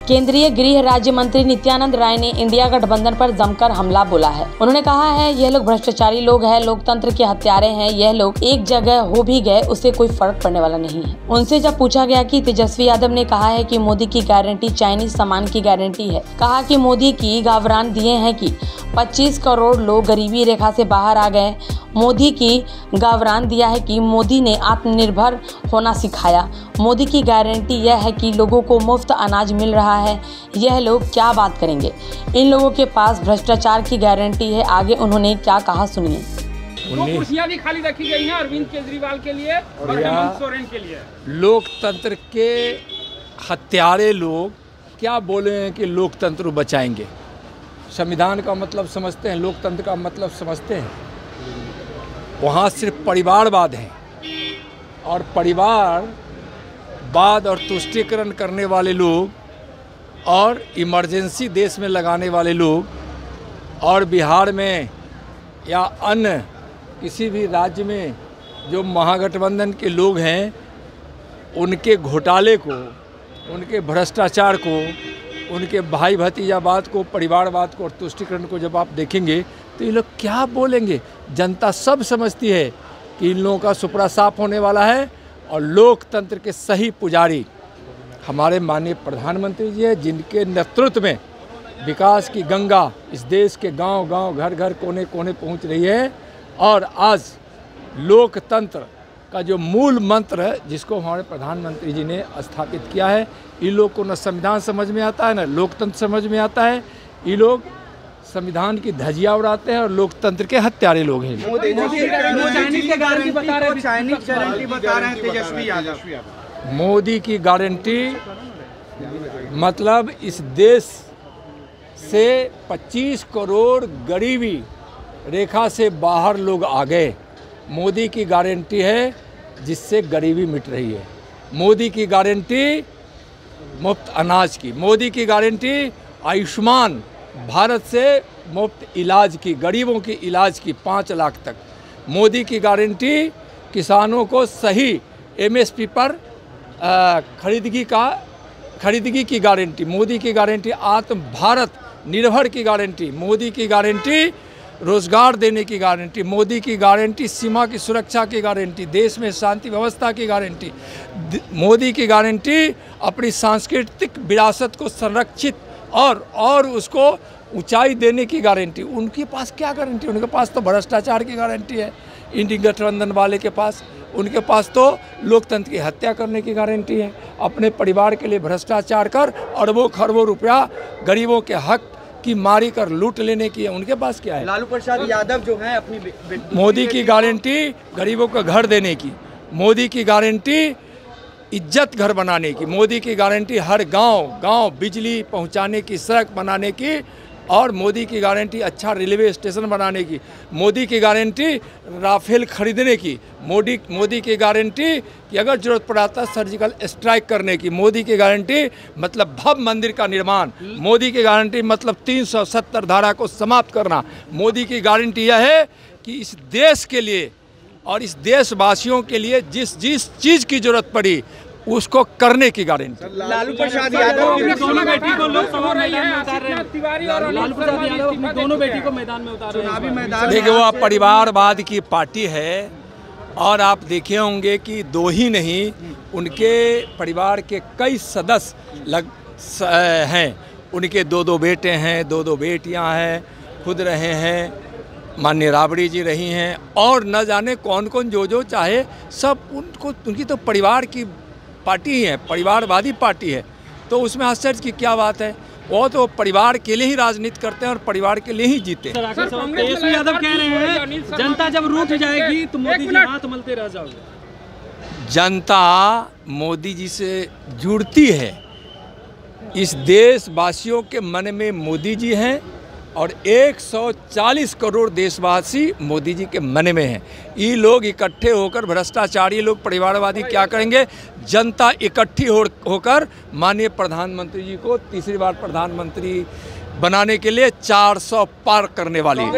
केंद्रीय गृह राज्य मंत्री नित्यानंद राय ने इंडिया गठबंधन पर जमकर हमला बोला है। उन्होंने कहा है, यह लोग भ्रष्टाचारी लोग हैं, लोकतंत्र के हत्यारे हैं। यह लोग एक जगह हो भी गए उससे कोई फर्क पड़ने वाला नहीं है। उनसे जब पूछा गया कि तेजस्वी यादव ने कहा है कि मोदी की गारंटी चाइनीज सामान की गारंटी है, कहा कि मोदी की गावरान दिए हैं कि 25 करोड़ लोग गरीबी रेखा से बाहर आ गए। मोदी की गावरान दिया है कि मोदी ने आत्मनिर्भर होना सिखाया। मोदी की गारंटी यह है कि लोगों को मुफ्त अनाज मिल रहा है। यह लोग क्या बात करेंगे? इन लोगों के पास भ्रष्टाचार की गारंटी है। आगे उन्होंने क्या कहा सुनिए। दो कुर्सियां भी खाली रखी गई हैं अरविंद केजरीवाल के लिए और हेमंत सोरेन के लिए। लोकतंत्र के हत्यारे लोग क्या बोले हैं कि लोकतंत्र बचाएंगे? संविधान का मतलब समझते हैं, लोकतंत्र का मतलब समझते हैं? वहाँ सिर्फ परिवारवाद है और परिवारवाद और तुष्टीकरण करने वाले लोग और इमरजेंसी देश में लगाने वाले लोग और बिहार में या अन्य किसी भी राज्य में जो महागठबंधन के लोग हैं, उनके घोटाले को, उनके भ्रष्टाचार को, उनके भाई भतीजावाद को, परिवारवाद को और तुष्टीकरण को जब आप देखेंगे तो ये लोग क्या बोलेंगे? जनता सब समझती है कि इन लोगों का सुपड़ा साफ होने वाला है और लोकतंत्र के सही पुजारी हमारे माननीय प्रधानमंत्री जी हैं, जिनके नेतृत्व में विकास की गंगा इस देश के गांव-गांव, घर-घर, कोने-कोने पहुंच रही है। और आज लोकतंत्र का जो मूल मंत्र जिसको हमारे प्रधानमंत्री जी ने स्थापित किया है, इन लोग को न संविधान समझ में आता है, न लोकतंत्र समझ में आता है। ये लोग संविधान की धज्जियां उड़ाते हैं और लोकतंत्र के हत्यारे लोग हैं। मोदी की गारंटी मतलब इस देश से 25 करोड़ गरीबी रेखा से बाहर लोग आ गए। मोदी की गारंटी है जिससे गरीबी मिट रही है। मोदी की गारंटी मुफ्त अनाज की, मोदी की गारंटी आयुष्मान भारत से मुफ्त इलाज की, गरीबों की इलाज की 5 लाख तक। मोदी की गारंटी किसानों को सही MSP पर खरीदगी की गारंटी। मोदी की गारंटी आत्म भारत निर्भर की गारंटी। मोदी की गारंटी रोजगार देने की गारंटी। मोदी की गारंटी सीमा की सुरक्षा की गारंटी, देश में शांति व्यवस्था की गारंटी। मोदी की गारंटी अपनी सांस्कृतिक विरासत को संरक्षित और उसको ऊंचाई देने की गारंटी। उनके पास क्या गारंटी? उनके पास तो भ्रष्टाचार की गारंटी है इंडिया गठबंधन वाले के पास। उनके पास तो लोकतंत्र की हत्या करने की गारंटी है। अपने परिवार के लिए भ्रष्टाचार कर अरबों खरबों रुपया गरीबों के हक की मारी कर लूट लेने की है। उनके पास क्या है? लालू प्रसाद यादव जो है अपनी मोदी की गारंटी गरीबों को घर देने की। मोदी की गारंटी इज्जत घर बनाने की। मोदी की गारंटी हर गांव बिजली पहुंचाने की, सड़क बनाने की। और मोदी की गारंटी अच्छा रेलवे स्टेशन बनाने की। मोदी की गारंटी राफेल खरीदने की। मोदी की गारंटी कि अगर जरूरत पड़ाता सर्जिकल स्ट्राइक करने की। मोदी की गारंटी मतलब भव्य मंदिर का निर्माण। मोदी की गारंटी मतलब 370 धारा को समाप्त करना। मोदी की गारंटी यह है कि इस देश के लिए और इस देशवासियों के लिए जिस चीज़ की जरूरत पड़ी उसको करने की गारंटी। लालू प्रसाद यादव अपनी दोनों बेटी को लोकसभा मैदान में उतार रहे हैं। तिवारी और लालू प्रसाद यादव अपनी दोनों बेटी को मैदान में उतार रहे हैं। देखिए, वो परिवारवाद की पार्टी है और आप देखे होंगे कि दो ही नहीं, उनके परिवार के कई सदस्य हैं। उनके 2 बेटे हैं, 2 बेटियां हैं, खुद रहे हैं, माननीय राबड़ी जी रही हैं और न जाने कौन कौन जो चाहे सब उनकी तो परिवार की पार्टी ही है, परिवारवादी पार्टी है। तो उसमें आश्चर्य की क्या बात है? वो तो परिवार के लिए ही राजनीति करते हैं और परिवार के लिए ही जीते हैं। तेजस्वी यादव कह रहे हैं जनता जब रूठ जाएगी तो मोदी जी हाथ मलते रह जाओगे। जनता मोदी जी से जुड़ती है। इस देशवासियों के मन में मोदी जी हैं और 140 करोड़ देशवासी मोदी जी के मन में हैं। ये लोग इकट्ठे होकर, भ्रष्टाचारी लोग, परिवारवादी क्या करेंगे? जनता इकट्ठी होकर माननीय प्रधानमंत्री जी को तीसरी बार प्रधानमंत्री बनाने के लिए 400 पार करने वाली है।